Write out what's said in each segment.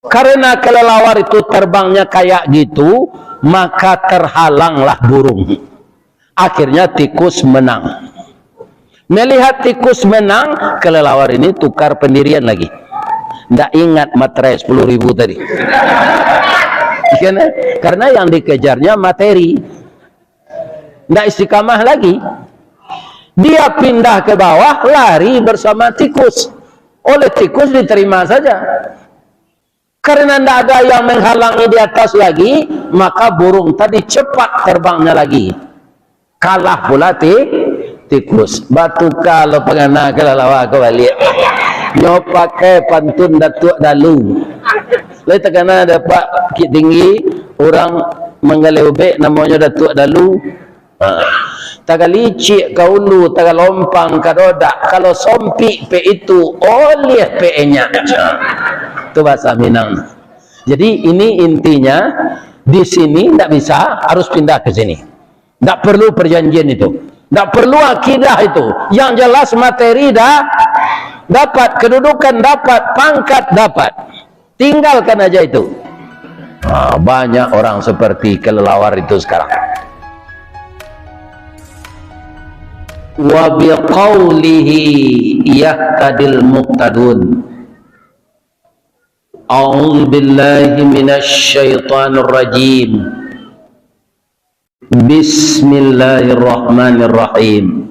Karena kelelawar itu terbangnya kayak gitu, maka terhalanglah burung. Akhirnya tikus menang. Melihat tikus menang, kelelawar ini tukar pendirian lagi. Nggak ingat materai 10.000 tadi. Karena yang dikejarnya materi. Nggak istiqamah lagi. Dia pindah ke bawah, lari bersama tikus. Oleh tikus diterima saja. Karena tidak ada yang menghalangi di atas lagi, maka burung tadi cepat terbangnya lagi. Kalah pula tikus. Batu kalau pengana kelelawar kembali. Nyo pakai pantun Datuk Dalu. Lalu terkena dapat tinggi orang menggelebek namanya Datuk Dalu. Taga licik kaulu, taga lompang kadodak. Kalau sompi pe itu oleh pe-nya. Itu bahasa Minang. Jadi ini intinya, di sini tidak bisa, harus pindah ke sini. Tidak perlu perjanjian itu, tidak perlu akidah itu. Yang jelas materi dah dapat, kedudukan dapat, pangkat dapat. Tinggalkan aja itu. Banyak orang seperti kelelawar itu sekarang. Wa biqaulihi yahtadil muqtadun. A'udzu billahi minasy syaithanir rajim. Bismillahirrahmanirrahim.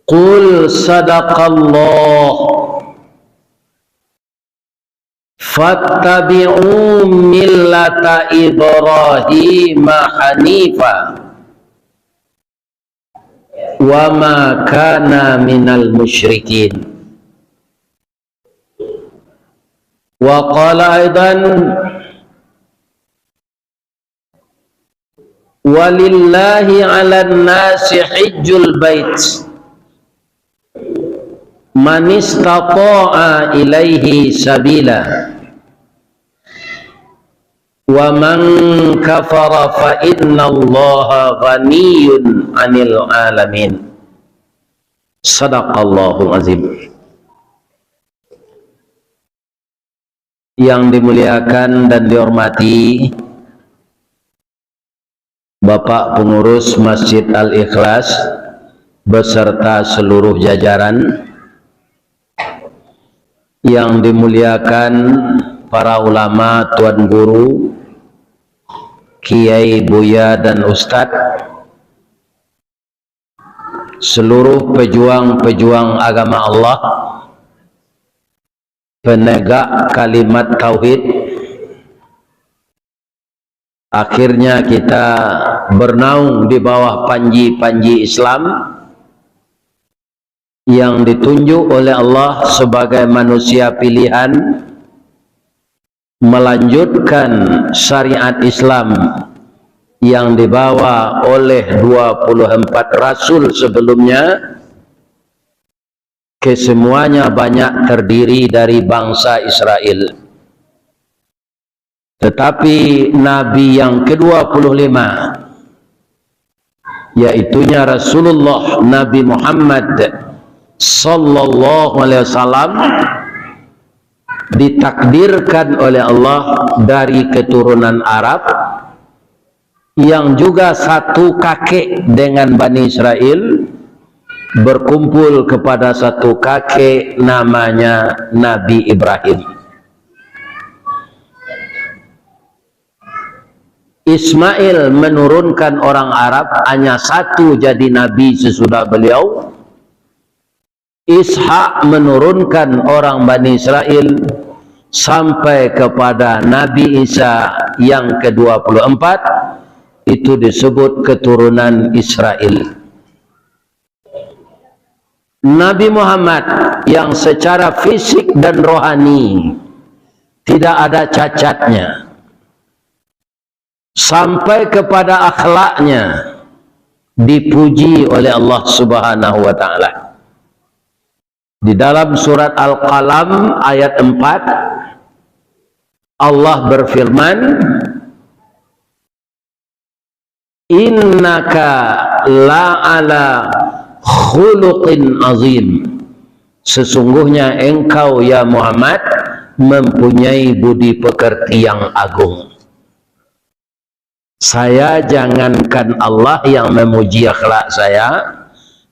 Qul sadaqallah fattabi'u millata Ibrahim hanifa wa ma kana minal musyrikin. Wa qala aidan walillahi 'alan nasi hajjul bait man istata'a ilaihi sabila wa man kafara fa innallaha ghaniyyun 'anil 'alamin. Shadaqallahul azim. Yang dimuliakan dan dihormati Bapak Pengurus Masjid Al-Ikhlas beserta seluruh jajaran, yang dimuliakan para ulama, tuan guru, kiai, buya dan ustadz, seluruh pejuang-pejuang agama Allah, penegak kalimat tauhid. Akhirnya kita bernaung di bawah panji-panji Islam yang ditunjuk oleh Allah sebagai manusia pilihan melanjutkan syariat Islam yang dibawa oleh 24 rasul sebelumnya. Kesemuanya banyak terdiri dari bangsa Israel. Tetapi Nabi yang ke-25, yaitunya Rasulullah Nabi Muhammad sallallahu alaihi wasallam, ditakdirkan oleh Allah dari keturunan Arab yang juga satu kakek dengan Bani Israel, berkumpul kepada satu kakek namanya Nabi Ibrahim. Ismail menurunkan orang Arab hanya satu jadi nabi sesudah beliau. Ishak menurunkan orang Bani Israel sampai kepada Nabi Isa yang ke-24, itu disebut keturunan Israel. Nabi Muhammad yang secara fisik dan rohani tidak ada cacatnya, sampai kepada akhlaknya dipuji oleh Allah Subhanahu wa taala. Di dalam surat Al-Qalam ayat 4 Allah berfirman, innaka la'ala khuluqin azim. Sesungguhnya engkau ya Muhammad mempunyai budi pekerti yang agung. Saya jangankan Allah yang memuji akhlak saya,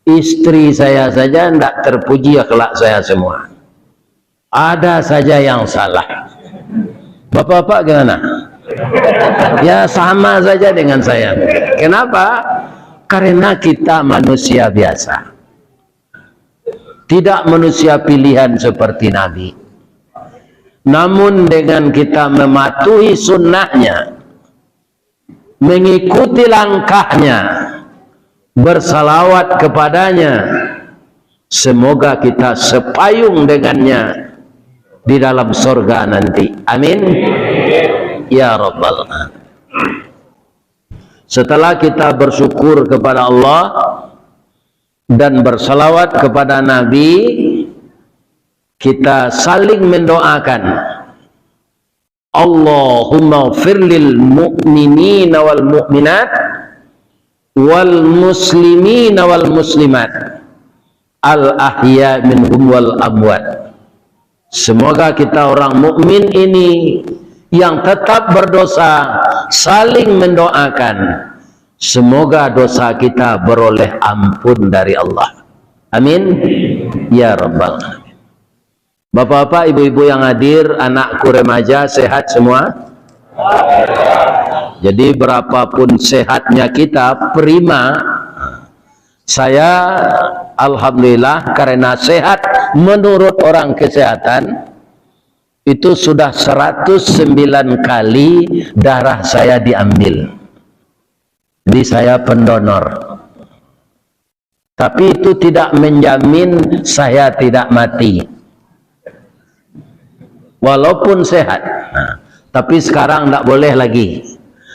istri saya saja tidak terpuji akhlak saya semua. Ada saja yang salah. Bapak-bapak gimana? Ya sama saja dengan saya. Kenapa? Karena kita manusia biasa, tidak manusia pilihan seperti Nabi. Namun dengan kita mematuhi sunnahnya, mengikuti langkahnya, bersalawat kepadanya, semoga kita sepayung dengannya di dalam surga nanti. Amin ya rabbal alamin. Setelah kita bersyukur kepada Allah dan bersalawat kepada Nabi, kita saling mendoakan, Allahumma ighfir lil mu'minina wal mu'minat wal muslimina wal muslimat al ahya minhum wal amwat. Semoga kita orang mukmin ini yang tetap berdosa saling mendoakan, semoga dosa kita beroleh ampun dari Allah. Amin ya rabbal alamin. Bapak-bapak, ibu-ibu yang hadir, anakku remaja sehat semua? Jadi berapapun sehatnya kita, prima. Saya alhamdulillah karena sehat menurut orang kesehatan, itu sudah 109 kali darah saya diambil. Jadi saya pendonor. Tapi itu tidak menjamin saya tidak mati, walaupun sehat. Nah, tapi sekarang tidak boleh lagi.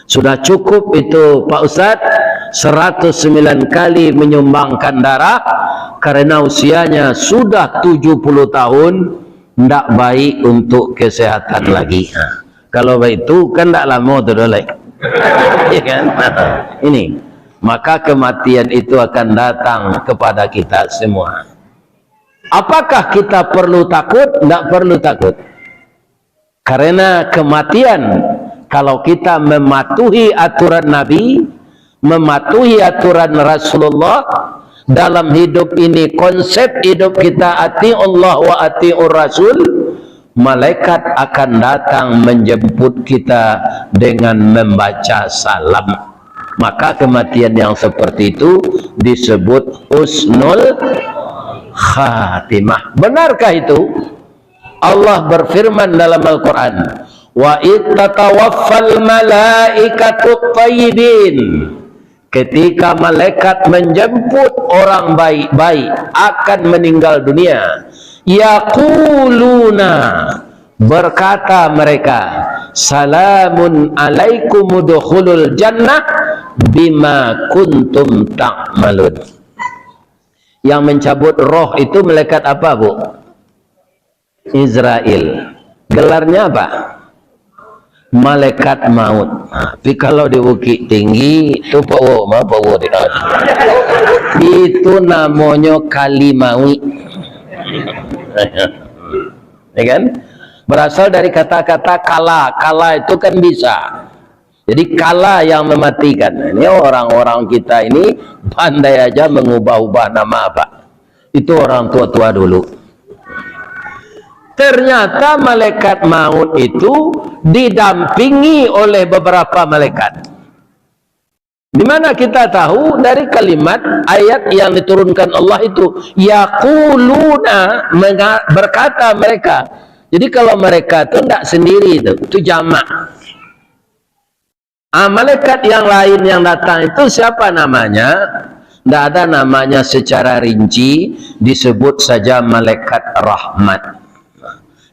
Sudah cukup itu Pak Ustadz, 109 kali menyumbangkan darah karena usianya sudah 70 tahun, tidak baik untuk kesehatan lagi. Nah, kalau baik itu kan tidak lama tu dolek. Ya kan? Ini, maka kematian itu akan datang kepada kita semua. Apakah kita perlu takut? Tidak perlu takut. Karena kematian, kalau kita mematuhi aturan Nabi, mematuhi aturan Rasulullah dalam hidup ini, konsep hidup kita ati Allah wa ati'ur Rasul, malaikat akan datang menjemput kita dengan membaca salam. Maka kematian yang seperti itu disebut husnul khatimah. Benarkah itu? Allah berfirman dalam Al-Quran, wa ittatawaffal malaikatu thayyibin, ketika malaikat menjemput orang baik-baik akan meninggal dunia, yaquluna, berkata mereka, salamun alaikum udkhulul jannah bima kuntum ta'malun. Yang mencabut roh itu malaikat apa, Bu? Israel. Gelarnya apa? Malaikat maut. Tapi kalau di Bukit Tinggi itu itu namanya Kalimawi. Ya kan? Berasal dari kata-kata kala. Kala itu kan bisa. Jadi kala yang mematikan. Ini orang-orang kita ini pandai aja mengubah-ubah nama apa. Itu orang tua-tua dulu. Ternyata malaikat maut itu didampingi oleh beberapa malaikat. Di mana kita tahu dari kalimat ayat yang diturunkan Allah itu, yaquluna, berkata mereka. Jadi kalau mereka itu tidak sendiri, itu jamak. Malaikat yang lain yang datang itu siapa namanya? Tidak ada namanya secara rinci, disebut saja malaikat rahmat.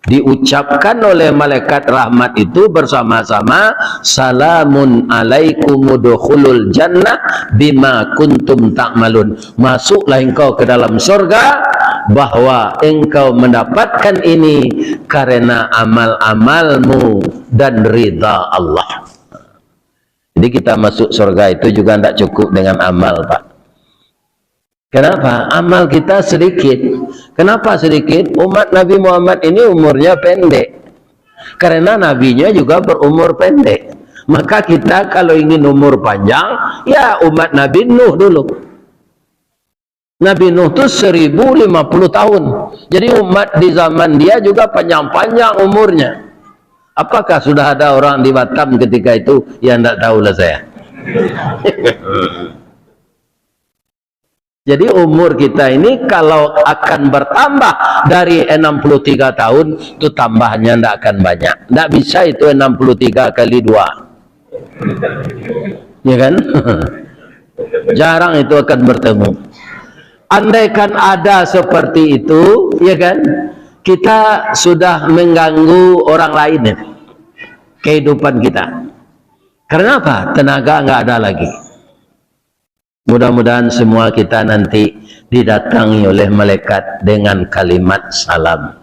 Diucapkan oleh malaikat rahmat itu bersama-sama, salamun alaikum udkhulul jannah bima kuntum ta'malun, masuklah engkau ke dalam surga, bahwa engkau mendapatkan ini karena amal-amalmu dan ridha Allah. Jadi kita masuk surga itu juga tidak cukup dengan amal, Pak. Kenapa? Amal kita sedikit. Kenapa sedikit? Umat Nabi Muhammad ini umurnya pendek. Karena nabinya juga berumur pendek. Maka kita kalau ingin umur panjang, ya umat Nabi Nuh dulu. Nabi Nuh itu 1050 tahun. Jadi umat di zaman dia juga panjang-panjang umurnya. Apakah sudah ada orang di Batam ketika itu? Ya tidak tahulah saya. Jadi umur kita ini kalau akan bertambah dari 63 tahun, itu tambahnya tidak akan banyak. Tidak bisa itu 63 kali 2. Ya kan? Jarang itu akan bertemu. Andaikan ada seperti itu, ya kan, kita sudah mengganggu orang lain ya, kehidupan kita. Karena apa? Tenaga nggak ada lagi. Mudah-mudahan semua kita nanti didatangi oleh malaikat dengan kalimat salam.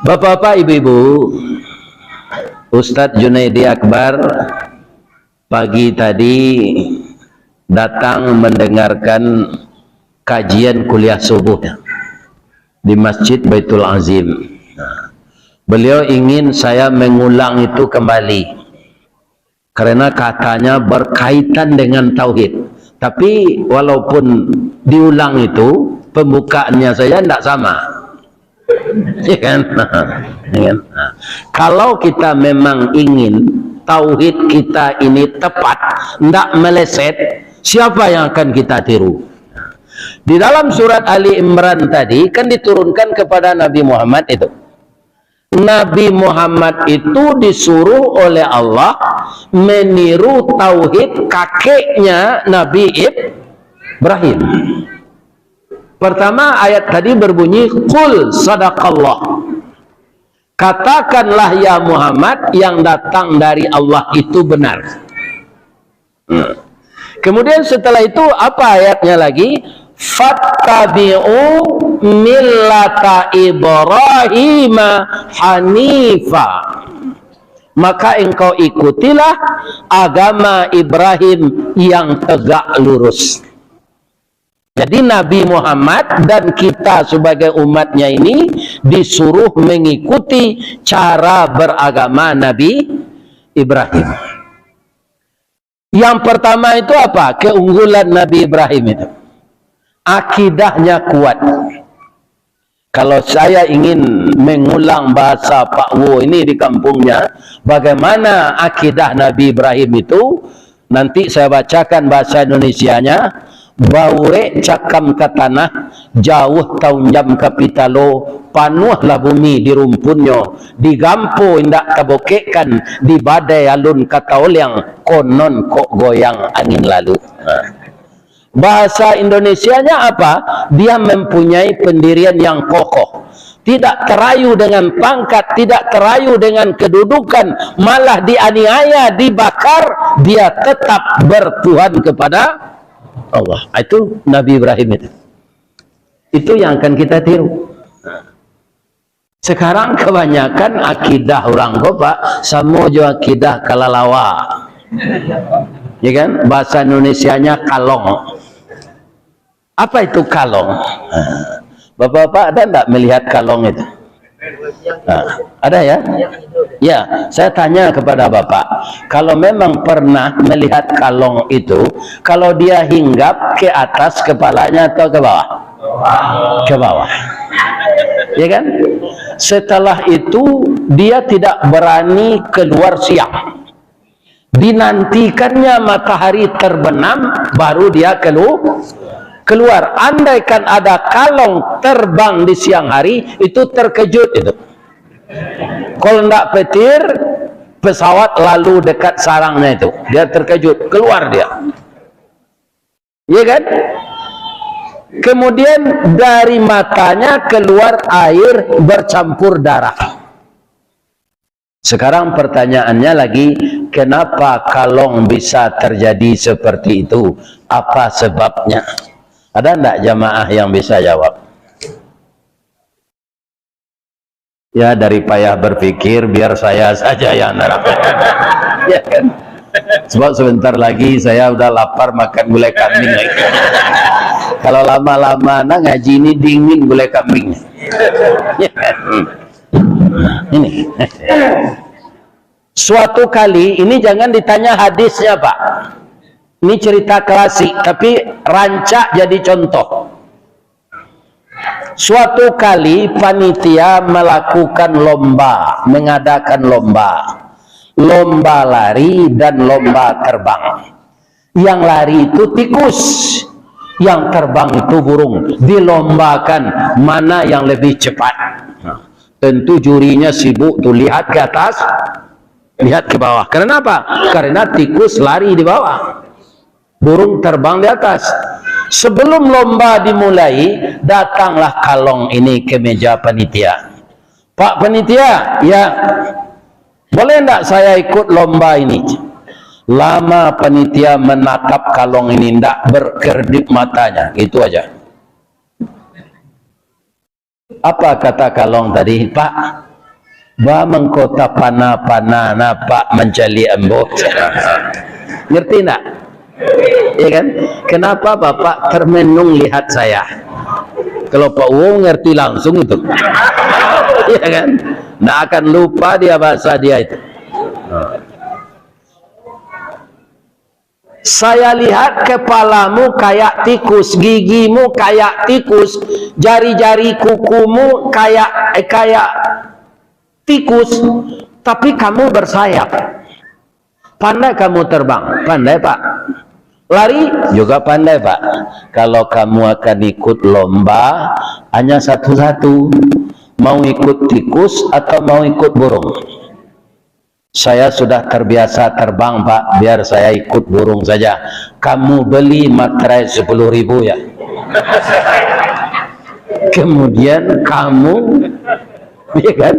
Bapak-bapak, ibu-ibu, Ustadz Junaidi Akbar pagi tadi datang mendengarkan kajian kuliah subuh di Masjid Baitul Azim. Beliau ingin saya mengulang itu kembali karena katanya berkaitan dengan tauhid. Tapi walaupun diulang itu, pembukaannya saya tidak sama. Ya kan? Kalau kita memang ingin tauhid kita ini tepat, tidak meleset, siapa yang akan kita tiru? Di dalam surat Ali Imran tadi kan diturunkan kepada Nabi Muhammad itu. Nabi Muhammad itu disuruh oleh Allah meniru tauhid kakeknya Nabi Ibrahim. Pertama ayat tadi berbunyi qul sadaqallah. Katakanlah ya Muhammad, yang datang dari Allah itu benar. Kemudian setelah itu apa ayatnya lagi? Fattabi'u millata Ibrahim hanifa. Maka engkau ikutilah agama Ibrahim yang tegak lurus. Jadi Nabi Muhammad dan kita sebagai umatnya ini disuruh mengikuti cara beragama Nabi Ibrahim. Yang pertama itu apa? Keunggulan Nabi Ibrahim itu, akidahnya kuat. Kalau saya ingin mengulang bahasa Pak Wo ini di kampungnya, bagaimana akidah Nabi Ibrahim itu, nanti saya bacakan bahasa Indonesianya. Baure cakam ke tanah, jauh tahun jam kapitalo, panuhlah bumi di rumpunnya, digampo indak kabokekkan, di badai alun kata olyang, konon kok goyang angin lalu. Bahasa Indonesianya apa? Dia mempunyai pendirian yang kokoh, tidak terayu dengan pangkat, tidak terayu dengan kedudukan, malah dianiaya, dibakar, dia tetap bertuhan kepada Allah. Itu Nabi Ibrahim itu yang akan kita tiru. Sekarang kebanyakan akidah orang Pak sama juga akidah kalalawa, ya kan? Bahasa Indonesianya kalong. Apa itu kalong? Bapak-bapak ada enggak melihat kalong itu? Ada ya? Ya, saya tanya kepada Bapak, kalau memang pernah melihat kalong itu, kalau dia hinggap ke atas kepalanya atau ke bawah? Ke bawah. Ya kan? Setelah itu dia tidak berani keluar siang. Dinantikannya matahari terbenam baru dia keluar. Andaikan ada kalong terbang di siang hari, itu terkejut itu. Kalau tidak petir, pesawat lalu dekat sarangnya itu, dia terkejut, keluar dia. Iya kan? Kemudian dari matanya keluar air bercampur darah. Sekarang pertanyaannya lagi, kenapa kalong bisa terjadi seperti itu? Apa sebabnya? Ada enggak jamaah yang bisa jawab? Ya, dari payah berpikir, biar saya saja yang nerangkan. Ya kan? Sebab sebentar lagi saya udah lapar makan gulai kambing lagi. Kalau lama-lama ngaji ini dingin gulai kambingnya. Ini. Suatu kali, ini jangan ditanya hadisnya Pak. Ini cerita klasik, tapi rancak jadi contoh. Suatu kali panitia melakukan lomba, mengadakan lomba lari dan lomba terbang. Yang lari itu tikus, yang terbang itu burung. Dilombakan mana yang lebih cepat. Tentu jurinya sibuk tuh, lihat ke atas, lihat ke bawah. Kenapa? Karena tikus lari di bawah, burung terbang di atas. Sebelum lomba dimulai, datanglah kalong ini ke meja panitia. Pak panitia, ya boleh enggak saya ikut lomba ini? Lama panitia menatap kalong ini, enggak berkedip matanya, gitu aja. Apa kata kalong tadi? Pak, ba mengkota pana-pana Pak mencali embut. Ngerti enggak? Iya kan? Kenapa Bapak termenung lihat saya? Kalau Pak Uwo ngerti langsung itu. Iya kan? Nggak akan lupa dia bahasa dia itu. Saya lihat kepalamu kayak tikus, gigimu kayak tikus, jari-jari kukumu kayak tikus, tapi kamu bersayap. Pandai kamu terbang, pandai Pak. Lari juga pandai Pak. Kalau kamu akan ikut lomba, hanya satu-satu, mau ikut tikus atau mau ikut burung. Saya sudah terbiasa terbang Pak, biar saya ikut burung saja. Kamu beli materai 10.000 ya. Kemudian kamu, ya kan,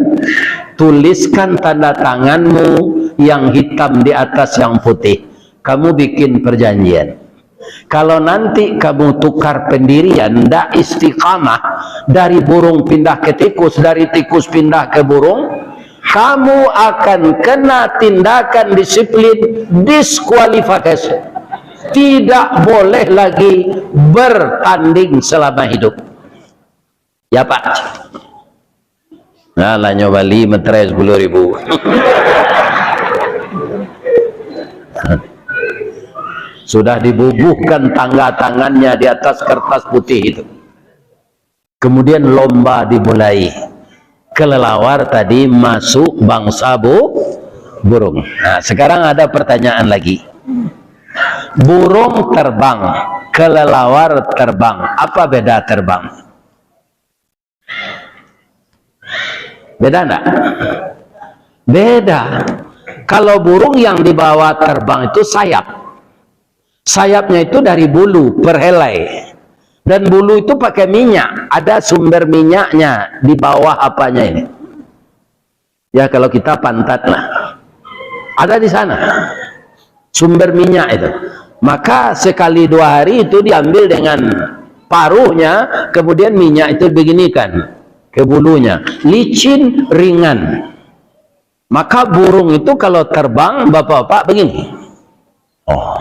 tuliskan tanda tanganmu yang hitam di atas yang putih. Kamu bikin perjanjian. Kalau nanti kamu tukar pendirian, ndak istiqamah, dari burung pindah ke tikus, dari tikus pindah ke burung, kamu akan kena tindakan disiplin diskualifikasi. Tidak boleh lagi bertanding selama hidup. Ya Pak. Nah, lah nyoba beli materai 10.000. Sudah dibubuhkan tangga tangannya di atas kertas putih itu. Kemudian lomba dimulai. Kelelawar tadi masuk bangsa burung. Nah, sekarang ada pertanyaan lagi. Burung terbang, kelelawar terbang. Apa beda terbang? Beda enggak? Beda. Kalau burung yang dibawa terbang itu sayap. Sayapnya itu dari bulu per helai, dan bulu itu pakai minyak, ada sumber minyaknya di bawah apanya ini ya, kalau kita pantat lah ada di sana sumber minyak itu. Maka sekali 2 hari itu diambil dengan paruhnya, kemudian minyak itu beginikan ke bulunya, licin, ringan. Maka burung itu kalau terbang bapak-bapak begini. Oh,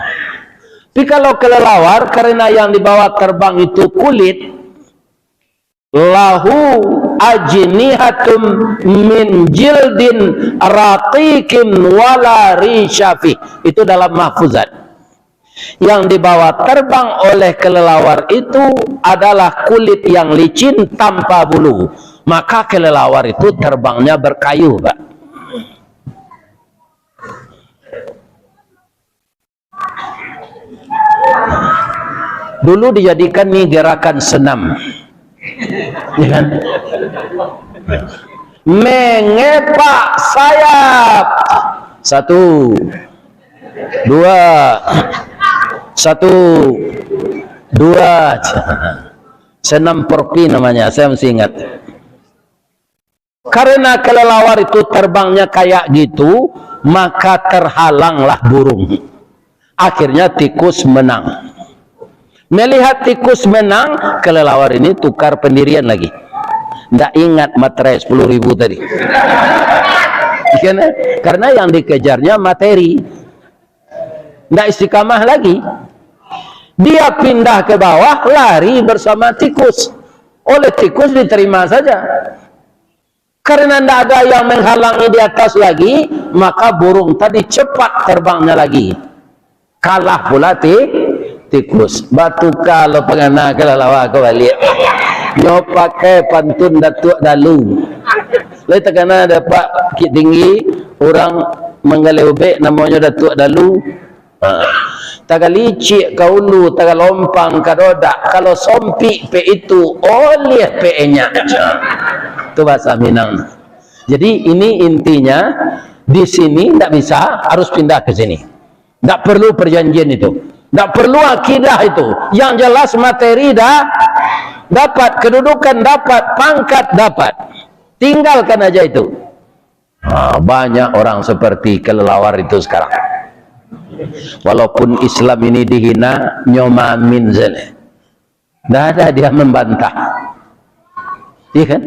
tapi kalau kelelawar, karena yang dibawa terbang itu kulit, lahu ajnihatum min jildin raqiqin wala rishafi. Itu dalam mahfuzat. Yang dibawa terbang oleh kelelawar itu adalah kulit yang licin tanpa bulu. Maka kelelawar itu terbangnya berkayu, Pak. Dulu dijadikan nih gerakan senam, ya kan? Mengepak sayap, 1, 2, 1, 2. Senam porpi namanya, saya mesti ingat. Karena kelelawar itu terbangnya kayak gitu, maka terhalanglah burung. Akhirnya tikus menang. Melihat tikus menang, kelelawar ini tukar pendirian lagi. Nggak ingat materai 10.000 tadi. Karena yang dikejarnya materi. tidak istiqamah lagi. Dia pindah ke bawah, lari bersama tikus. Oleh tikus diterima saja. Karena tidak ada yang menghalangi di atas lagi, maka burung tadi cepat terbangnya lagi. Kalah pula tikus. Batu kalau pengana kelalawa kembali. Nyo pakai pantun datuk dalu. Lalu terkena dapat tinggi orang menggalebek namanya datuk dalu. Taga licik kaulu, taga lompang kadodak. Kalau sompi pe itu oleh pe nya. Itu bahasa Minang. Jadi ini intinya, di sini tidak bisa, harus pindah ke sini. Tidak perlu perjanjian itu, tidak perlu akidah itu. Yang jelas materi dah dapat, kedudukan dapat, pangkat dapat. Tinggalkan aja itu. Banyak orang seperti kelelawar itu sekarang. Walaupun Islam ini dihina, nyomamin zene. Tidak ada dia membantah. Iya kan?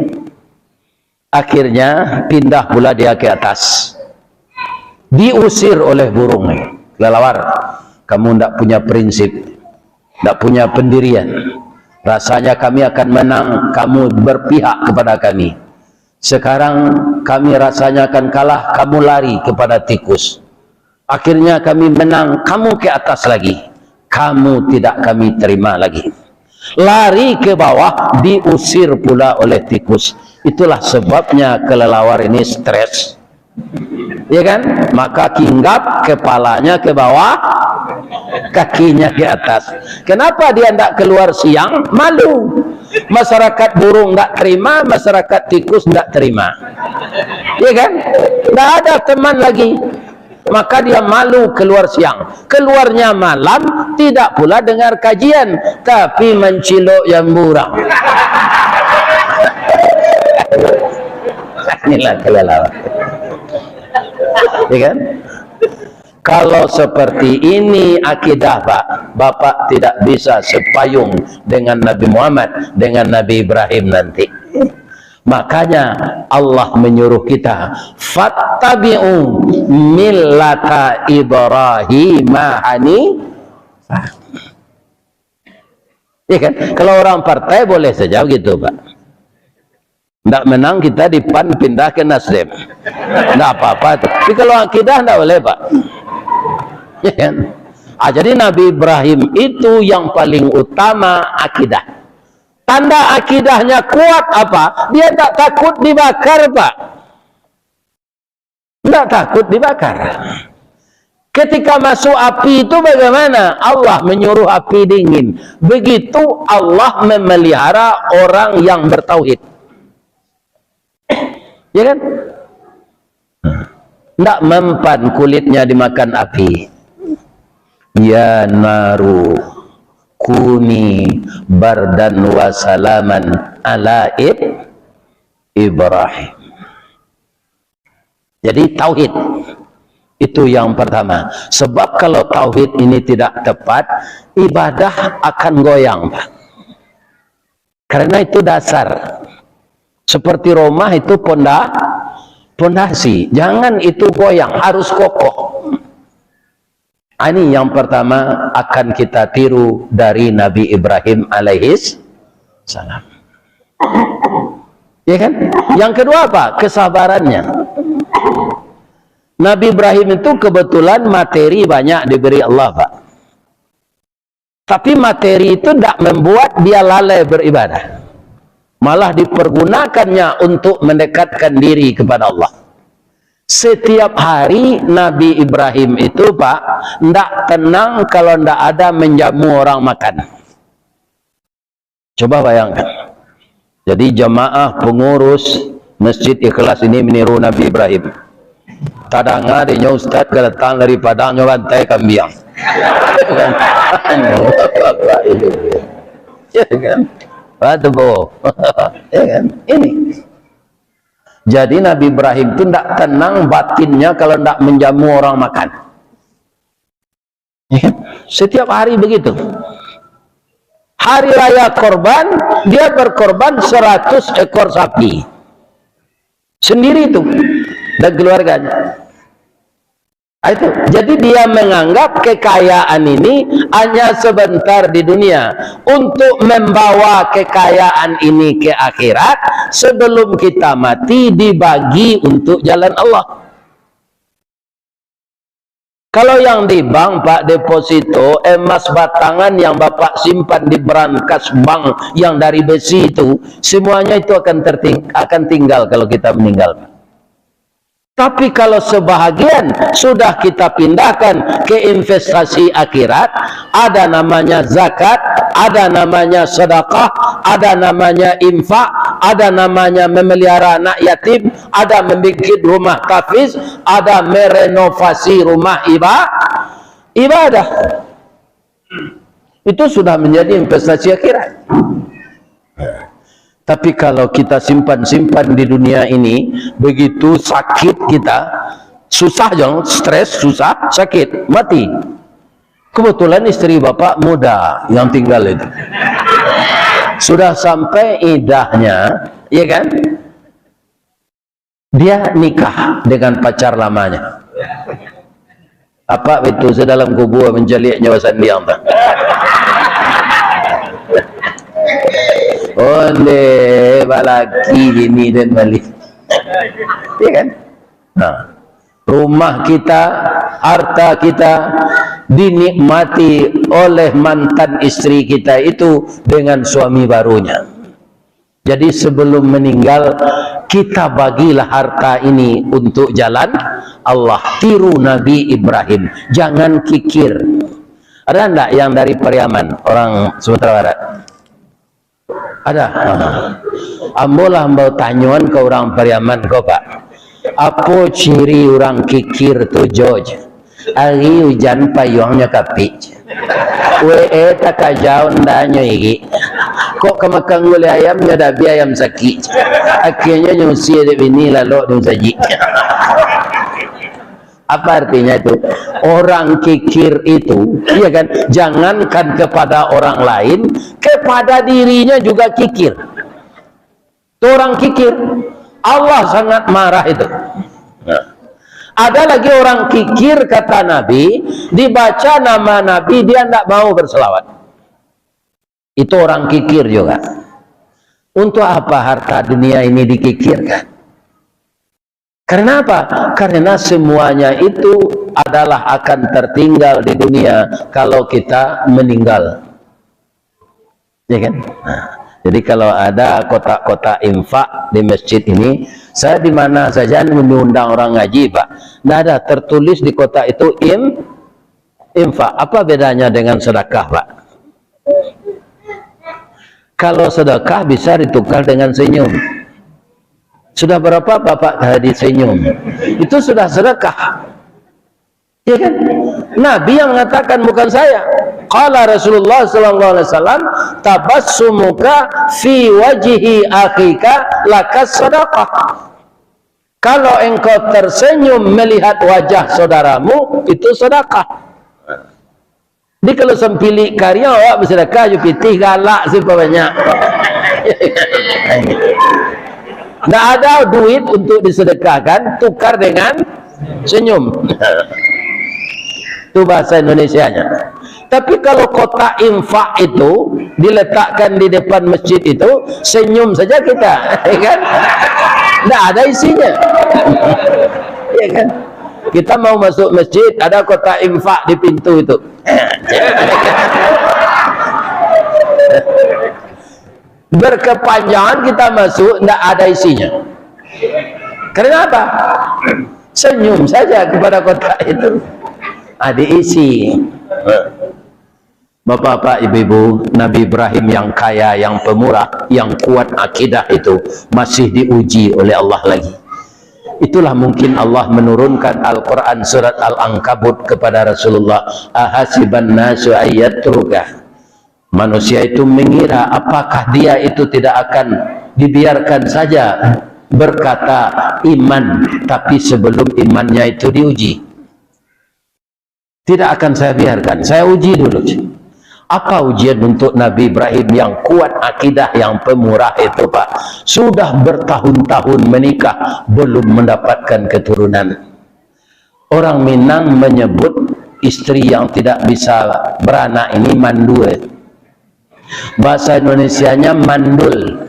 Akhirnya pindah pula dia ke atas. Diusir oleh burung. Kelelawar, kamu tidak punya prinsip, tidak punya pendirian. Rasanya kami akan menang, kamu berpihak kepada kami. Sekarang kami rasanya akan kalah, kamu lari kepada tikus. Akhirnya kami menang, kamu ke atas lagi. Kamu tidak kami terima lagi. Lari ke bawah, diusir pula oleh tikus. Itulah sebabnya kelelawar ini stres. Ya kan? Maka hinggap kepalanya ke bawah, kakinya ke atas. Kenapa dia tidak keluar siang? Malu. Masyarakat burung tidak terima, masyarakat tikus tidak terima. Ya kan? Tidak ada teman lagi. Maka dia malu keluar siang. Keluarnya malam, tidak pula dengar kajian, tapi mencilok yang burang. Inilah kelelawar. Ya kan? Kalau seperti ini akidah Pak, Bapak tidak bisa sepayung dengan Nabi Muhammad, dengan Nabi Ibrahim nanti. Makanya Allah menyuruh kita, fattabi'u millata Ibrahim hanifah. Ya kan? Kalau orang partai boleh saja begitu Pak. Tidak menang kita di PAN pindah ke Nasdem. Tidak apa-apa. Tapi kalau akidah tidak boleh Pak. Ya kan? Jadi Nabi Ibrahim itu yang paling utama akidah. Tanda akidahnya kuat apa? Dia tak takut dibakar Pak. Tidak takut dibakar. Ketika masuk api itu bagaimana? Allah menyuruh api dingin. Begitu Allah memelihara orang yang bertauhid. Ya kan? Tidak mempan kulitnya dimakan api. Ya naru kuni bardan wa salaman ala Ibrahim. Jadi tauhid itu yang pertama. Sebab kalau tauhid ini tidak tepat, ibadah akan goyang Pak. Karena itu dasar. Seperti rumah itu pondasi. Jangan itu goyang, harus kokoh. Ini yang pertama akan kita tiru dari Nabi Ibrahim alaihis salam. Ya kan? Yang kedua apa? Kesabarannya. Nabi Ibrahim itu kebetulan materi banyak diberi Allah Pak. Tapi materi itu tidak membuat dia lalai beribadah. Malah dipergunakannya untuk mendekatkan diri kepada Allah. Setiap hari Nabi Ibrahim itu Pak, tidak tenang kalau tidak ada menjamu orang makan. Coba bayangkan. Jadi jamaah pengurus Masjid Ikhlas ini meniru Nabi Ibrahim. Kadang adanya Ustaz datang dari Padang nyobantai kambing. Ya kan? Waduh, ya kan? Ini. Jadi Nabi Ibrahim itu tidak tenang batinnya kalau tidak menjamu orang makan. Ya. Setiap hari begitu. Hari raya korban, dia berkorban 100 ekor sapi. Sendiri itu. Dan keluarganya. Itu. Jadi dia menganggap kekayaan ini hanya sebentar di dunia. Untuk membawa kekayaan ini ke akhirat, sebelum kita mati dibagi untuk jalan Allah. Kalau yang di bank, Pak, deposito emas batangan yang Bapak simpan di brankas bank yang dari besi itu, semuanya itu akan tinggal kalau kita meninggal, Pak. Tapi kalau sebahagian sudah kita pindahkan ke investasi akhirat, ada namanya zakat, ada namanya sedekah, ada namanya infak, ada namanya memelihara anak yatim, ada membuat rumah tahfiz, ada merenovasi rumah ibadah. Itu sudah menjadi investasi akhirat. Tapi kalau kita simpan-simpan di dunia ini, begitu sakit kita, susah jangan, stres, susah, sakit, mati. Kebetulan istri Bapak muda yang tinggal itu. Sudah sampai idahnya, ya kan? Dia nikah dengan pacar lamanya. Apa itu sedalam kubur menjalik nyawa sandiang tak? Oleh balaki ini dan balik, ya kan? Nah, rumah kita, harta kita dinikmati oleh mantan istri kita itu dengan suami barunya. Jadi sebelum meninggal, kita bagilah harta ini untuk jalan Allah. Tiru Nabi Ibrahim, jangan kikir. Ada enggak yang dari Pariaman, orang Sumatera Barat? Ada. Ambolah ambau tanyuan ke orang Pariaman kau, Pak. Apa ciri orang kikir tu, George? Hari hujan payungnya kapit. Tak kajau ndanya iki. Kok kemakan gulai ayam ada bi ayam sakit. Akhirnya nyusi de bini lalu dun saji. Apa artinya itu? Orang kikir itu, iya kan? Jangankan kepada orang lain, kepada dirinya juga kikir. Itu orang kikir. Allah sangat marah itu. Nah. Ada lagi orang kikir, kata Nabi, dibaca nama Nabi, dia tidak mau berselawat. Itu orang kikir juga. Untuk apa harta dunia ini dikikirkan? Karena apa? Karena semuanya itu adalah akan tertinggal di dunia kalau kita meninggal. Ya kan? Nah, jadi kalau ada kotak-kotak infak di masjid ini, saya di mana saja mengundang orang ngaji, Pak. Tidak ada tertulis di kotak itu infak. Apa bedanya dengan sedekah, Pak? Kalau sedekah bisa ditukar dengan senyum. Sudah berapa Bapak tadi senyum? Itu sudah sedekah. Ya kan? Nabi yang mengatakan, bukan saya. Qala Rasulullah sallallahu alaihi wasallam, tabassumuka fi wajhi akhika lakas sedekah. Kalau engkau tersenyum melihat wajah saudaramu, itu sedekah. Jadi kalau sempili karya awak bersedekah, pitih galak sih banyak. Tidak ada duit untuk disedekahkan, tukar dengan senyum. Itu bahasa Indonesianya. Tapi kalau kotak infak itu diletakkan di depan masjid itu, senyum saja kita, ya kan? Tidak ada isinya, ya kan? Kita mau masuk masjid, ada kotak infak di pintu itu. Berkepanjangan kita masuk, tidak ada isinya. Kenapa? Senyum saja kepada kotak itu, ada isi. Bapak-bapak, ibu-ibu, Nabi Ibrahim yang kaya, yang pemurah, yang kuat akidah itu masih diuji oleh Allah lagi. Itulah mungkin Allah menurunkan Al-Quran surat Al-Ankabut kepada Rasulullah. Ahasiban nasu ayyatruka. Manusia itu mengira apakah dia itu tidak akan dibiarkan saja berkata iman, tapi sebelum imannya itu diuji. Tidak akan saya biarkan, saya uji dulu. Apa ujian untuk Nabi Ibrahim yang kuat akidah, yang pemurah itu, Pak? Sudah bertahun-tahun menikah, belum mendapatkan keturunan. Orang Minang menyebut istri yang tidak bisa beranak ini mandul. Bahasa Indonesianya mandul.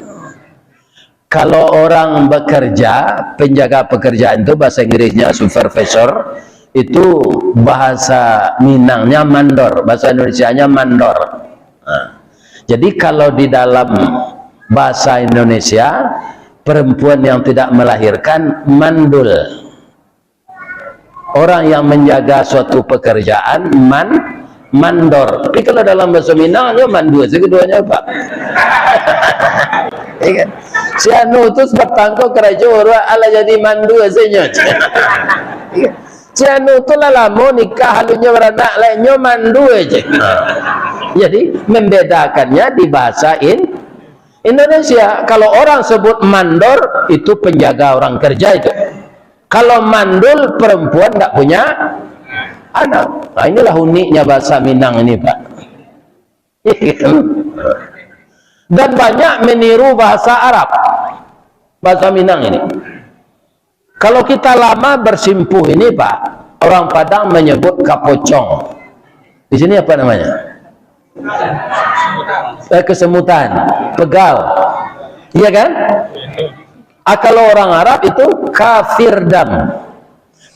Kalau orang bekerja, penjaga pekerjaan itu bahasa Inggrisnya supervisor, itu bahasa Minangnya mandor, bahasa Indonesianya mandor. Nah, jadi kalau di dalam bahasa Indonesia, perempuan yang tidak melahirkan mandul. Orang yang menjaga suatu pekerjaan mandor. Tapi kalau dalam bahasa Minangnya mandul, sekeduanya Pak. Si anu tu sebab tangko kerja orang ala jadi mandu aja. Si anu tu lah lama nikah halunya beranak lainnya mandu aja. Jadi membedakannya di bahasa Indonesia. Kalau orang sebut mandor itu penjaga orang kerja itu. Kalau mandul perempuan tak punya anak. Nah, inilah uniknya bahasa Minang ini Pak. Dan banyak meniru bahasa Arab, bahasa Minang ini. Kalau kita lama bersimpuh ini Pak, orang Padang menyebut kapocong. Di sini apa namanya? Kesemutan, pegal, iya kan? Kalau orang Arab itu kafir dam.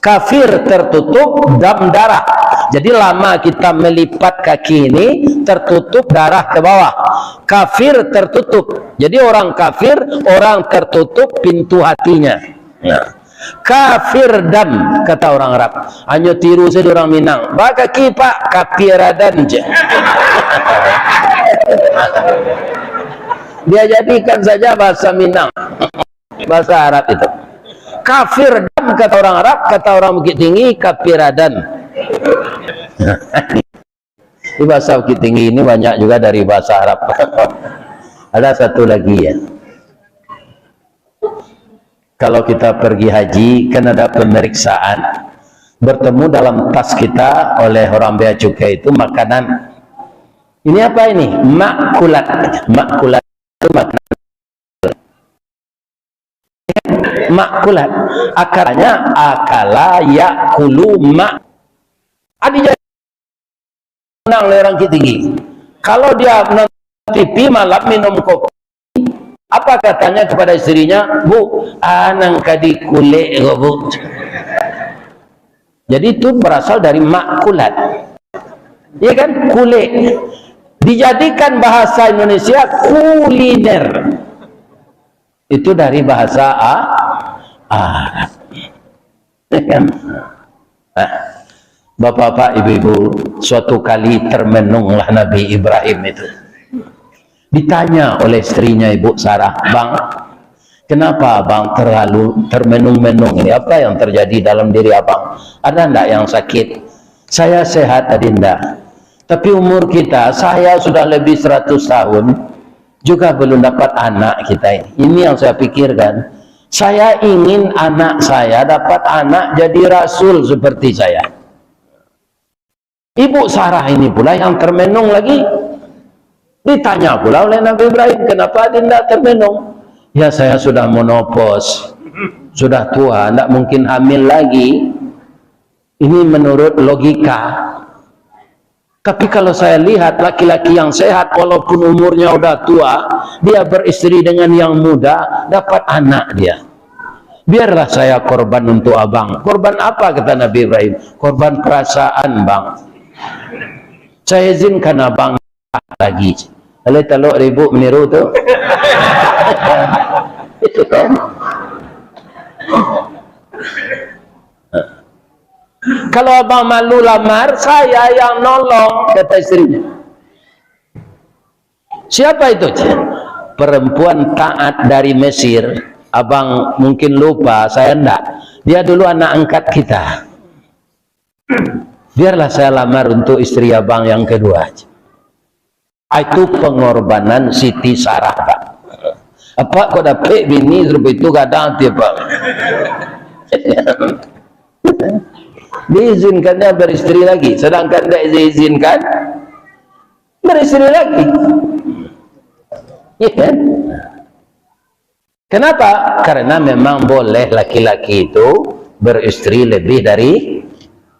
Kafir tertutup, dam darah. Jadi lama kita melipat kaki ini tertutup darah ke bawah. Kafir tertutup. Jadi orang kafir, orang tertutup pintu hatinya. Nah, kafir dam kata orang Arab. Hanya tiru saja orang Minang. Baka kipak kafiradan je. Dia jadikan saja bahasa Minang, bahasa Arab itu. Kafir dam kata orang Arab, kata orang Bukit Tinggi kafiradan. Di bahasa Bukit Tinggi ini banyak juga dari bahasa Arab. Ada satu lagi ya. Kalau kita pergi haji kan ada pemeriksaan. Bertemu dalam tas kita oleh orang bea cukai itu makanan. Ini apa ini? Makulat. Makulat itu makanan. Makulat. Akarnya akala yakulu mak. Adi jadi menang lerang tinggi. Kalau dia menonton TV malam minum kopi, apa katanya kepada istrinya? Bu, anang kadi kule bu. Jadi itu berasal dari makulat. Iya kan? Kule. Dijadikan bahasa Indonesia kuliner. Itu dari bahasa Arab. Bapak-bapak, ibu-ibu, suatu kali termenunglah Nabi Ibrahim itu. Ditanya oleh istrinya Ibu Sarah, Bang, kenapa Abang terlalu termenung-menung ini? Apa yang terjadi dalam diri Abang? Ada enggak yang sakit? Saya sehat, Adinda. Tapi umur kita, saya sudah lebih 100 tahun, juga belum dapat anak kita ini. Ini yang saya pikirkan. Saya ingin anak saya dapat anak jadi rasul seperti saya. Ibu Sarah ini pula yang termenung lagi. Ditanya pula oleh Nabi Ibrahim, kenapa Adinda termenung? Ya saya sudah menopause, sudah tua, tidak mungkin hamil lagi. Ini menurut logika. Tapi kalau saya lihat laki-laki yang sehat, walaupun umurnya udah tua, dia beristri dengan yang muda, dapat anak dia. Biarlah saya korban untuk Abang. Korban apa kata Nabi Ibrahim? Korban perasaan Bang. Saya izinkan Abang lagi. Kalau teluk ribu meniru tu. Itu kan. Kalau Abang malu lamar, saya yang nolong, kata istrinya. Siapa itu? Perempuan taat dari Mesir. Abang mungkin lupa, saya enggak. Dia dulu anak angkat kita. Biarlah saya lamar untuk istri Abang yang kedua. Itu pengorbanan Siti Sarah, Pak. Apa kau dapat bini seperti itu kadang tiap Pak. Diizinkannya beristri lagi, sedangkan tidak diizinkan beristri lagi. Ya kan? Kenapa? Karena memang boleh laki-laki itu beristri lebih dari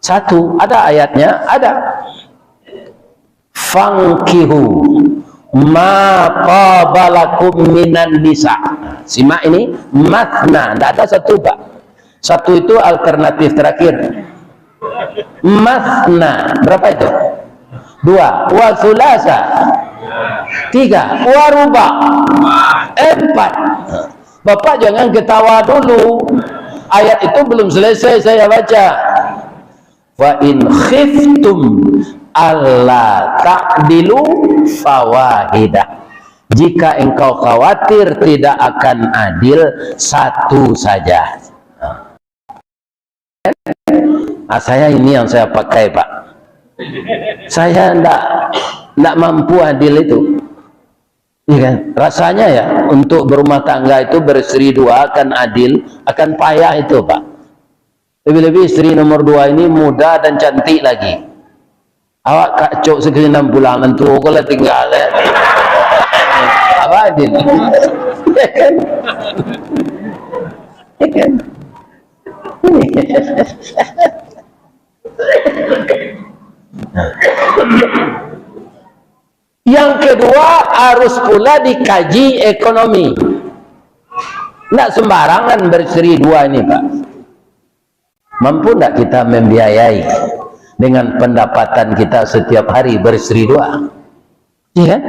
Satu, ada ayatnya, ada. Fankihu ma qabalakum minan nisa. Simak ini, matna, tidak ada satu Pak. Satu itu alternatif terakhir. Matna, berapa itu? 2. Wa thulasa, 3. Wa ruba, 4. Bapak jangan ketawa dulu, ayat itu belum selesai saya baca. Wa in khiftum alla ta'dilu fawahidah. Jika engkau khawatir tidak akan adil, satu saja. Saya ini yang saya pakai Pak. Saya enggak mampu adil itu. Ya kan? Rasanya ya untuk berumah tangga itu beristri 2 akan adil, akan payah itu Pak. Lebih-lebih istri nomor 2 ini muda dan cantik lagi. Awak kacau sekali 6 bulan mentu kalau tinggal ya. Apa adil? Ya kan? Ya kan? Yang kedua, harus pula dikaji ekonomi. Tidak sembarangan beristri 2 ini Pak. Mampu tidak kita membiayai dengan pendapatan kita setiap hari beristri 2? Iya kan?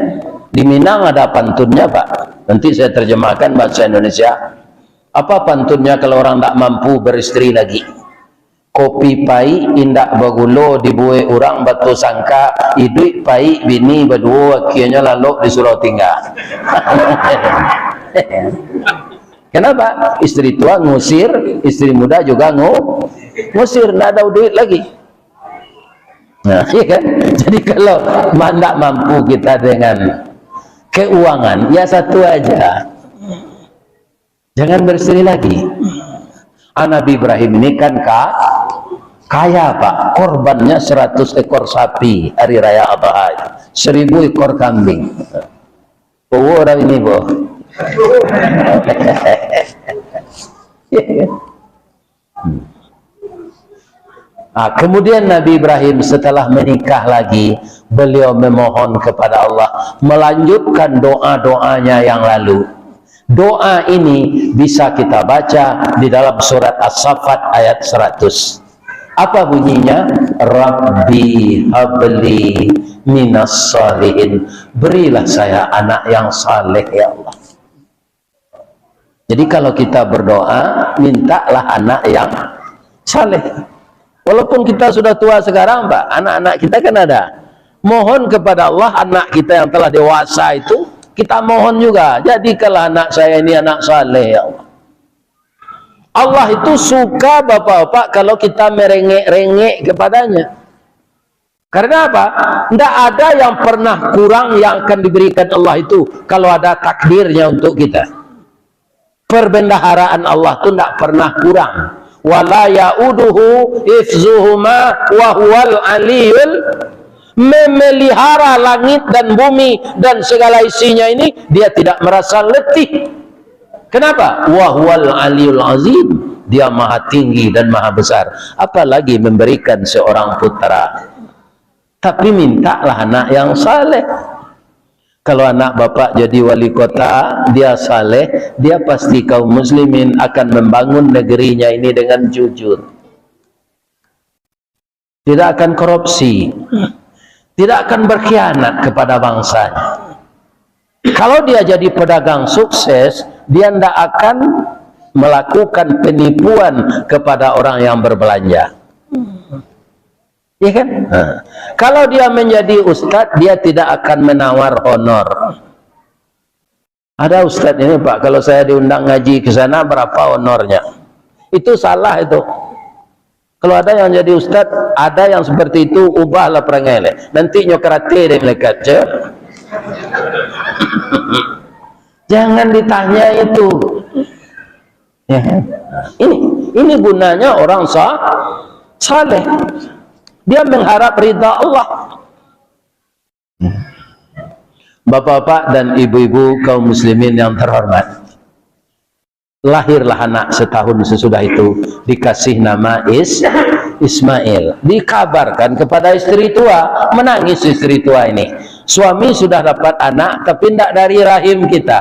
Di Minang ada pantunnya Pak. Nanti saya terjemahkan bahasa Indonesia. Apa pantunnya kalau orang tidak mampu beristri lagi? Kopi pai indak bagulo dibuai orang batu sangka, idui pai bini berdua akhirnya lalu disuruh tinggal. Kenapa? Istri tua ngusir, istri muda juga ngusir, tidak ada duit lagi. Nah, iya kan? Jadi kalau tidak mampu kita dengan keuangan, ya satu aja. Jangan beristri lagi. Nabi Ibrahim ini kan kaya Pak. Korbannya 100 ekor sapi hari raya Adha, 1000 ekor kambing. Oh, orang ini boh. Kemudian Nabi Ibrahim setelah menikah lagi, beliau memohon kepada Allah, melanjutkan doa-doanya yang lalu. Doa ini bisa kita baca di dalam surat As-Saffat ayat 100. Apa bunyinya? Rabbi habli minas salihin. Berilah saya anak yang saleh ya Allah. Jadi kalau kita berdoa, mintalah anak yang saleh. Walaupun kita sudah tua sekarang Pak, anak-anak kita kan ada. Mohon kepada Allah anak kita yang telah dewasa itu, kita mohon juga, jadikanlah anak saya ini anak saleh ya Allah. Allah itu suka bapak-bapak kalau kita merengek-rengek kepadanya. Karena apa? Tidak ada yang pernah kurang yang akan diberikan Allah itu kalau ada takdirnya untuk kita. Perbendaharaan Allah itu tidak pernah kurang. Wala ya'uduhu ifzuhuma wa huwal aliyul. Memelihara langit dan bumi dan segala isinya ini, dia tidak merasa letih. Kenapa? Wa huwal aliyul azim. Dia maha tinggi dan maha besar. Apalagi memberikan seorang putra. Tapi mintalah anak yang saleh. Kalau anak bapak jadi wali kota, dia saleh, dia pasti kaum muslimin akan membangun negerinya ini dengan jujur. Tidak akan korupsi, tidak akan berkhianat kepada bangsanya. Kalau dia jadi pedagang sukses, dia tidak akan melakukan penipuan kepada orang yang berbelanja. Ya kan? Kalau dia menjadi ustadz, dia tidak akan menawar honor. Ada ustadz ini Pak, kalau saya diundang ngaji ke sana, berapa honornya? Itu salah itu. Kalau ada yang jadi ustadz, ada yang seperti itu, ubahlah perangainya. Nanti nyokrate deh melekat. Jangan ditanya itu. Ya. Ini gunanya orang saleh. Dia mengharap ridha Allah. Bapak-bapak dan ibu-ibu kaum muslimin yang terhormat, lahirlah anak setahun sesudah itu dikasih nama Ismail. Dikabarkan kepada istri tua, menangis istri tua ini. Suami sudah dapat anak, tapi tidak dari rahim kita.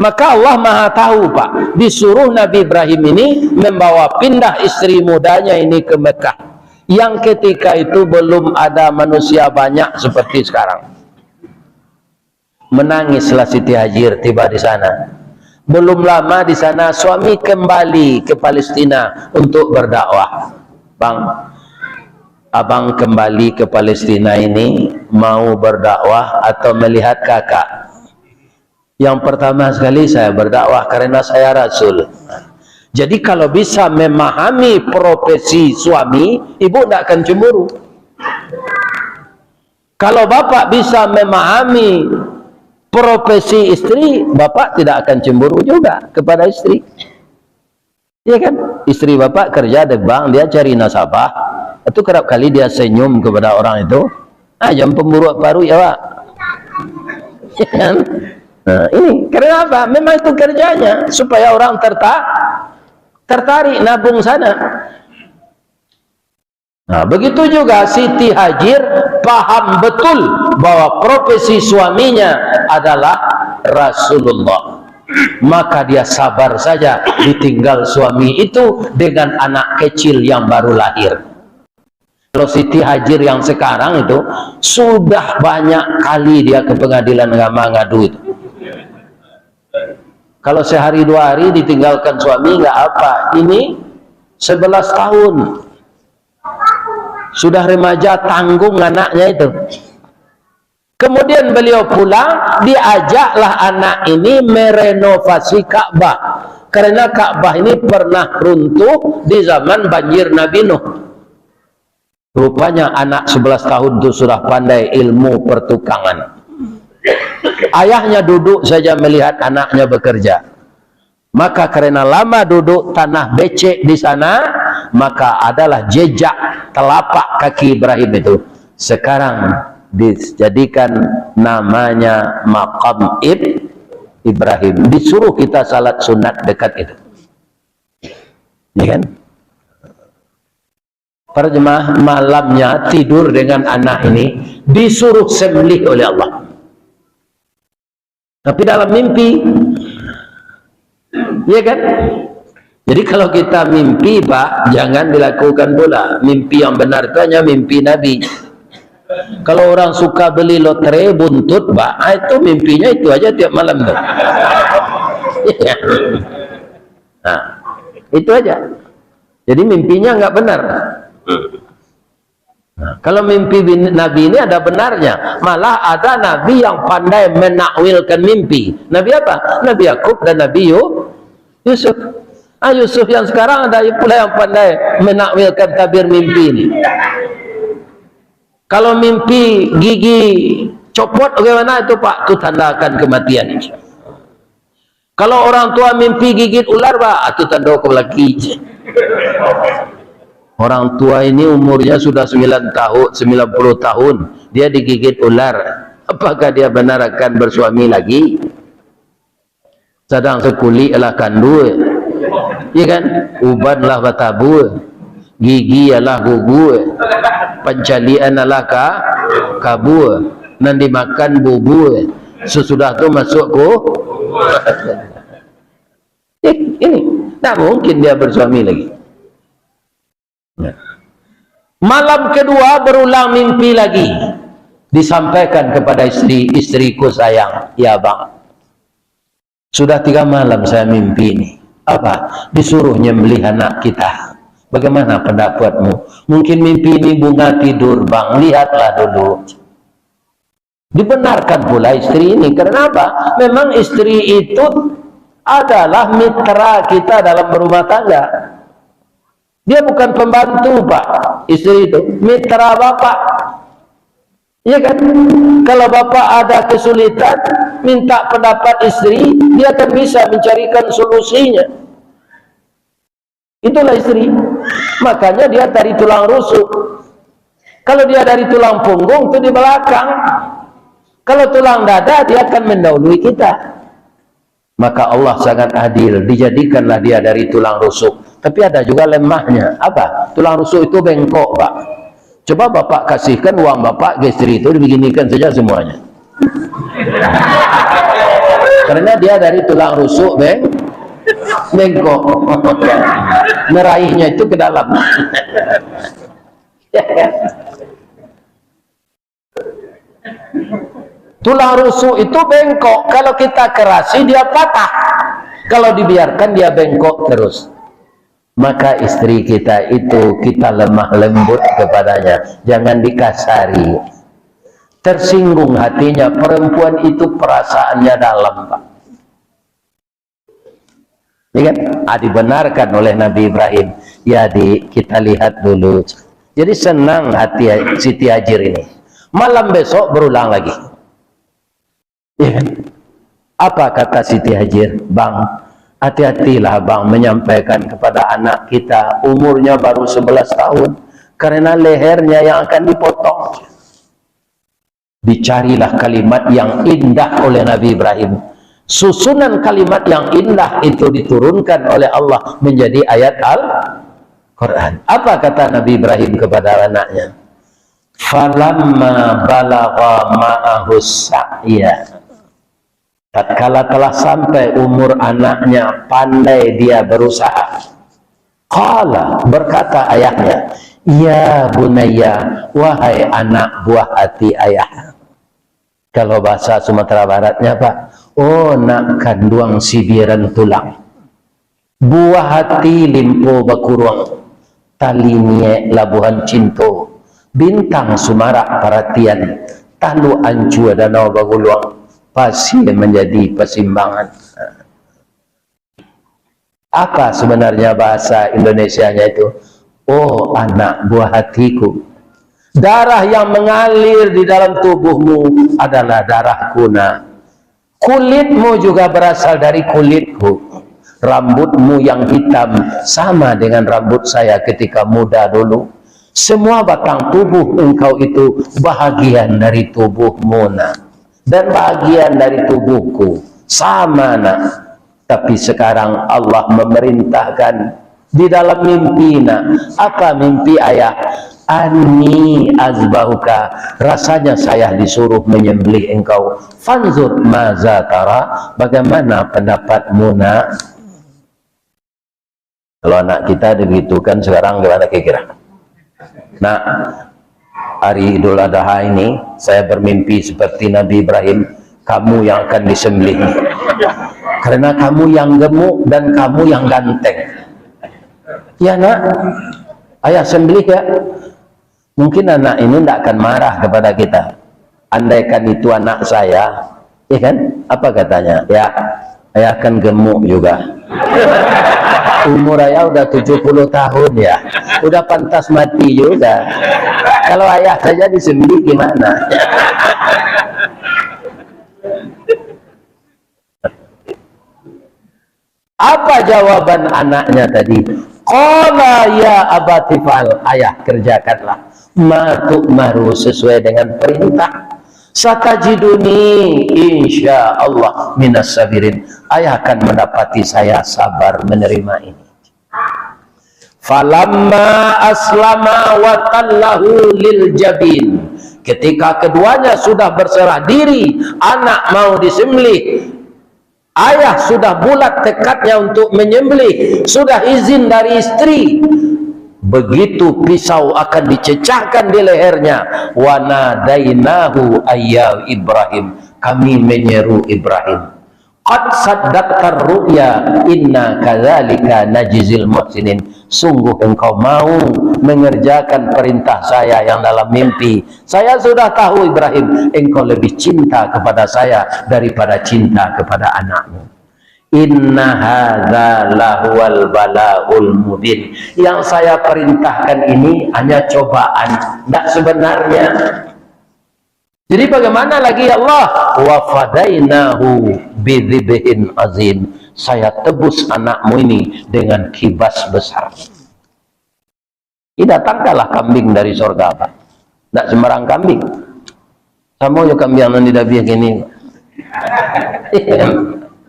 Maka Allah Maha tahu, Pak. Disuruh Nabi Ibrahim ini membawa pindah istri mudanya ini ke Mekah. Yang ketika itu belum ada manusia banyak seperti sekarang. Menangislah Siti Hajar tiba di sana. Belum lama di sana suami kembali ke Palestina untuk berdakwah. Bang, abang kembali ke Palestina ini mau berdakwah atau melihat kakak? Yang pertama sekali saya berdakwah karena saya Rasul. Jadi kalau bisa memahami profesi suami, ibu tidak akan cemburu. Kalau bapak bisa memahami profesi istri, bapak tidak akan cemburu juga kepada istri. Iya kan? Istri bapak kerja di bank, dia cari nasabah. Itu kerap kali dia senyum kepada orang itu. Jam pemburu baru ya, Pak. Ya kan? Nah, ini karena apa? Memang itu kerjanya supaya orang tertarik nabung sana. Nah, begitu juga Siti Hajar paham betul bahwa profesi suaminya adalah Rasulullah. Maka dia sabar saja ditinggal suami itu dengan anak kecil yang baru lahir. Kalau Siti Hajar yang sekarang itu sudah banyak kali dia ke pengadilan agama ngadu itu. Kalau sehari dua hari ditinggalkan suami nggak apa. Ini 11 tahun. Sudah remaja, tanggung anaknya itu. Kemudian beliau pulang, diajaklah anak ini merenovasi Ka'bah. Karena Ka'bah ini pernah runtuh di zaman banjir Nabi Nuh. Rupanya anak 11 tahun itu sudah pandai ilmu pertukangan. Ayahnya duduk saja melihat anaknya bekerja. Maka karena lama duduk tanah becek di sana, maka adalah jejak telapak kaki Ibrahim itu. Sekarang dijadikan namanya Maqam Ibrahim. Disuruh kita salat sunat dekat itu. Ya kan? Para jemaah malamnya tidur dengan anak ini disuruh sembelih oleh Allah. Tapi dalam mimpi, ya kan? Jadi kalau kita mimpi, Pak, jangan dilakukan pula. Mimpi yang benar itu hanya mimpi Nabi. Kalau orang suka beli lotre buntut, Pak, itu mimpinya itu aja tiap malam tuh. Nah, itu aja. Jadi mimpinya nggak benar. Nah, kalau mimpi Nabi ini ada benarnya. Malah ada Nabi yang pandai menakwilkan mimpi. Nabi apa? Nabi Yakub dan Nabi Yusuf. Yusuf yang sekarang ada pula yang pandai menakwilkan tabir mimpi ini. Kalau mimpi gigi copot bagaimana itu, Pak? Itu tandakan kematian. Kalau orang tua mimpi gigit ular, Pak, itu tanda laki. Orang tua ini umurnya sudah 90 tahun, dia digigit ular. Apakah dia benar akan bersuami lagi? Sedang sekuli adalah kandu, ya kan? Uban lah batabu, gigi adalah gugu, pencalian adalah kabu, nan dimakan bubu, sesudah itu masuk ini, tak mungkin dia bersuami lagi. Malam kedua berulang mimpi lagi, disampaikan kepada istriku sayang, ya bang, sudah 3 malam saya mimpi ini. Apa? Disuruh nyembelih anak kita. Bagaimana pendapatmu? Mungkin mimpi ini bunga tidur, bang, lihatlah dulu. Dibenarkan pula istri ini. Karena apa? Memang istri itu adalah mitra kita dalam berumah tangga. Dia bukan pembantu, Pak. Istri itu mitra bapak. Iya kan? Kalau bapak ada kesulitan, minta pendapat istri, dia akan bisa mencarikan solusinya. Itulah istri. Makanya dia dari tulang rusuk. Kalau dia dari tulang punggung, itu di belakang. Kalau tulang dada, dia akan mendahului kita. Maka Allah sangat adil. Dijadikanlah dia dari tulang rusuk. Tapi ada juga lemahnya. Apa? Tulang rusuk itu bengkok, Pak. Coba Bapak kasihkan uang Bapak ke istri itu, dibeginikan saja semuanya. Karena dia dari tulang rusuk bengkok. Meraihnya itu ke dalam. Tulang rusuk itu bengkok. Kalau kita kerasi dia patah. Kalau dibiarkan dia bengkok terus. Maka istri kita itu kita lemah lembut kepadanya. Jangan dikasari. Tersinggung hatinya. Perempuan itu perasaannya dalam, Pak. Ya kan? Dibenarkan oleh Nabi Ibrahim. Ya, kita lihat dulu. Jadi senang hati Siti Hajar ini. Malam besok berulang lagi. Ya kan? Apa kata Siti Hajar? Bang, hati-hatilah bang menyampaikan kepada anak kita, umurnya baru 11 tahun, karena lehernya yang akan dipotong. Dicarilah kalimat yang indah oleh Nabi Ibrahim. Susunan kalimat yang indah itu diturunkan oleh Allah menjadi ayat Al-Quran. Apa kata Nabi Ibrahim kepada anaknya? Falamma balagha ma'ahu sa'ya. Tatkala telah sampai umur anaknya, pandai dia berusaha. Qala, berkata ayahnya, ya bunayya, wahai anak buah hati ayah. Kalau bahasa Sumatera Baratnya, Pak, oh nak kanduang sibiran tulang, buah hati limpo bakuruang, talinye labuhan cinto, bintang sumarak perhatian, talu ancu danau baguluang, pasti menjadi persimbangan. Apa sebenarnya bahasa Indonesianya itu? Oh anak buah hatiku, darah yang mengalir di dalam tubuhmu adalah darah kuna. Kulitmu juga berasal dari kulitku. Rambutmu yang hitam sama dengan rambut saya ketika muda dulu. Semua batang tubuh engkau itu bahagian dari tubuhmu, nak. Dan bahagian dari tubuhku sama, nak. Tapi sekarang Allah memerintahkan di dalam mimpi, nak. Apa mimpi ayah? Ani azbahuka, rasanya saya disuruh menyembelih engkau. Fanzur maza tara, bagaimana pendapatmu, nak? Kalau anak kita digitukan sekarang gimana kira-kira? Nah, hari Idul Adha ini saya bermimpi seperti Nabi Ibrahim, kamu yang akan disembelih karena kamu yang gemuk dan kamu yang ganteng. Ya nak, ayah sembelih ya. Mungkin anak ini tidak akan marah kepada kita. Andaikan itu anak saya, ya kan? Apa katanya? Ya, ayah akan gemuk juga. Umur ayah udah 70 tahun ya, udah pantas mati juga. Kalau ayah saja disembelih gimana? Apa jawaban anaknya tadi? Qala ya abati fa'al, ayah kerjakanlah ma tu'maru, sesuai dengan perintah. Satajiduni insya Allah minas sabirin, ayah akan mendapati saya sabar menerima ini. Falamma aslama wa tallahu lil jabin, ketika keduanya sudah berserah diri, anak mau disembelih, ayah sudah bulat tekadnya untuk menyembelih, sudah izin dari istri. Begitu pisau akan dicecahkan di lehernya, wa nadainahu ayya Ibrahim, kami menyeru Ibrahim. Qad saddaqtar ru'ya inna kadzalika najzil muhsinin, sungguh engkau mau mengerjakan perintah saya yang dalam mimpi. Saya sudah tahu Ibrahim, engkau lebih cinta kepada saya daripada cinta kepada anakmu. Inna hadza lahuwal balaul mubin, yang saya perintahkan ini hanya cobaan, tidak sebenarnya. Jadi bagaimana lagi ya Allah? Wa fadainahu bidzibhin azim, saya tebus anakmu ini dengan kibas besar. Ini datangkanlah kambing dari surga, Pak. Tidak sembarang kambing. Kamu yo kambing yang tidak biak ini.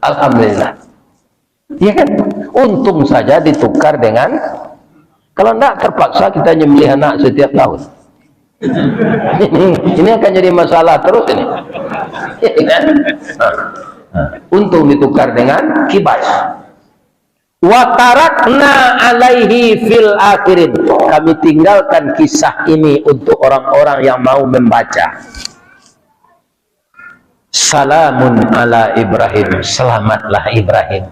Alhamdulillah. Ya kan? untung saja ditukar dengan, kalau enggak terpaksa kita nyembelih anak setiap tahun. Ini akan jadi masalah terus ini. Untung ditukar dengan kibas. Wa tarakna alaihi fil akhirin. Kami tinggalkan kisah ini untuk orang-orang yang mau membaca. Salamun ala Ibrahim, selamatlah Ibrahim.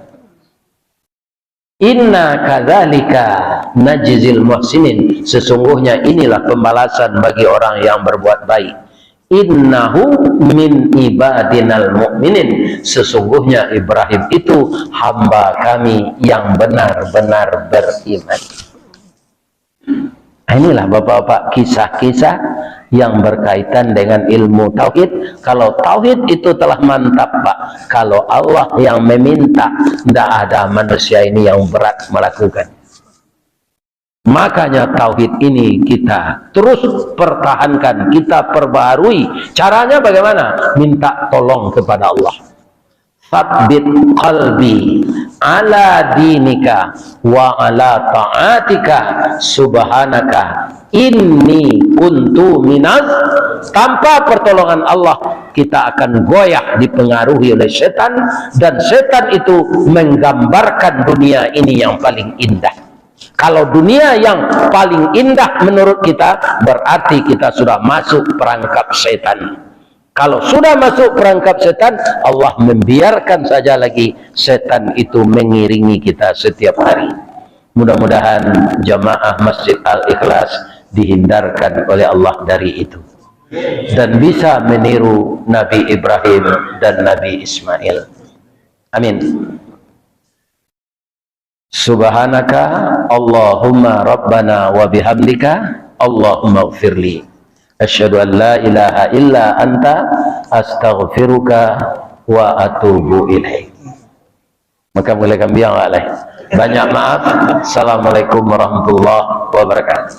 Inna kadzalika najzil muhsinin, sesungguhnya inilah pembalasan bagi orang yang berbuat baik. Innahu min ibadinal mu'minin, sesungguhnya Ibrahim itu hamba kami yang benar-benar beriman. Inilah bapak-bapak kisah-kisah yang berkaitan dengan ilmu tauhid. Kalau tauhid itu telah mantap Pak, kalau Allah yang meminta, tidak ada manusia ini yang berat melakukan. Makanya tauhid ini kita terus pertahankan, kita perbarui. Caranya bagaimana? Minta tolong kepada Allah. Tsabbit qalbi ala dinika wa ala ta'atika subhanaka inni kuntu minaz. Tanpa pertolongan Allah kita akan goyah dipengaruhi oleh setan, dan setan itu menggambarkan dunia ini yang paling indah. Kalau dunia yang paling indah menurut kita, berarti kita sudah masuk perangkap setan. Kalau sudah masuk perangkap setan, Allah membiarkan saja lagi setan itu mengiringi kita setiap hari. Mudah-mudahan jamaah Masjid Al-Ikhlas dihindarkan oleh Allah dari itu, dan bisa meniru Nabi Ibrahim dan Nabi Ismail. Amin. Subhanaka Allahumma Rabbana wa bihamdika Allahumma ighfirli. Asyhadu an la ilaha illa anta astaghfiruka wa atubu ilaik. Maka mulai kami yang alai. Banyak maaf. Assalamualaikum warahmatullahi wabarakatuh.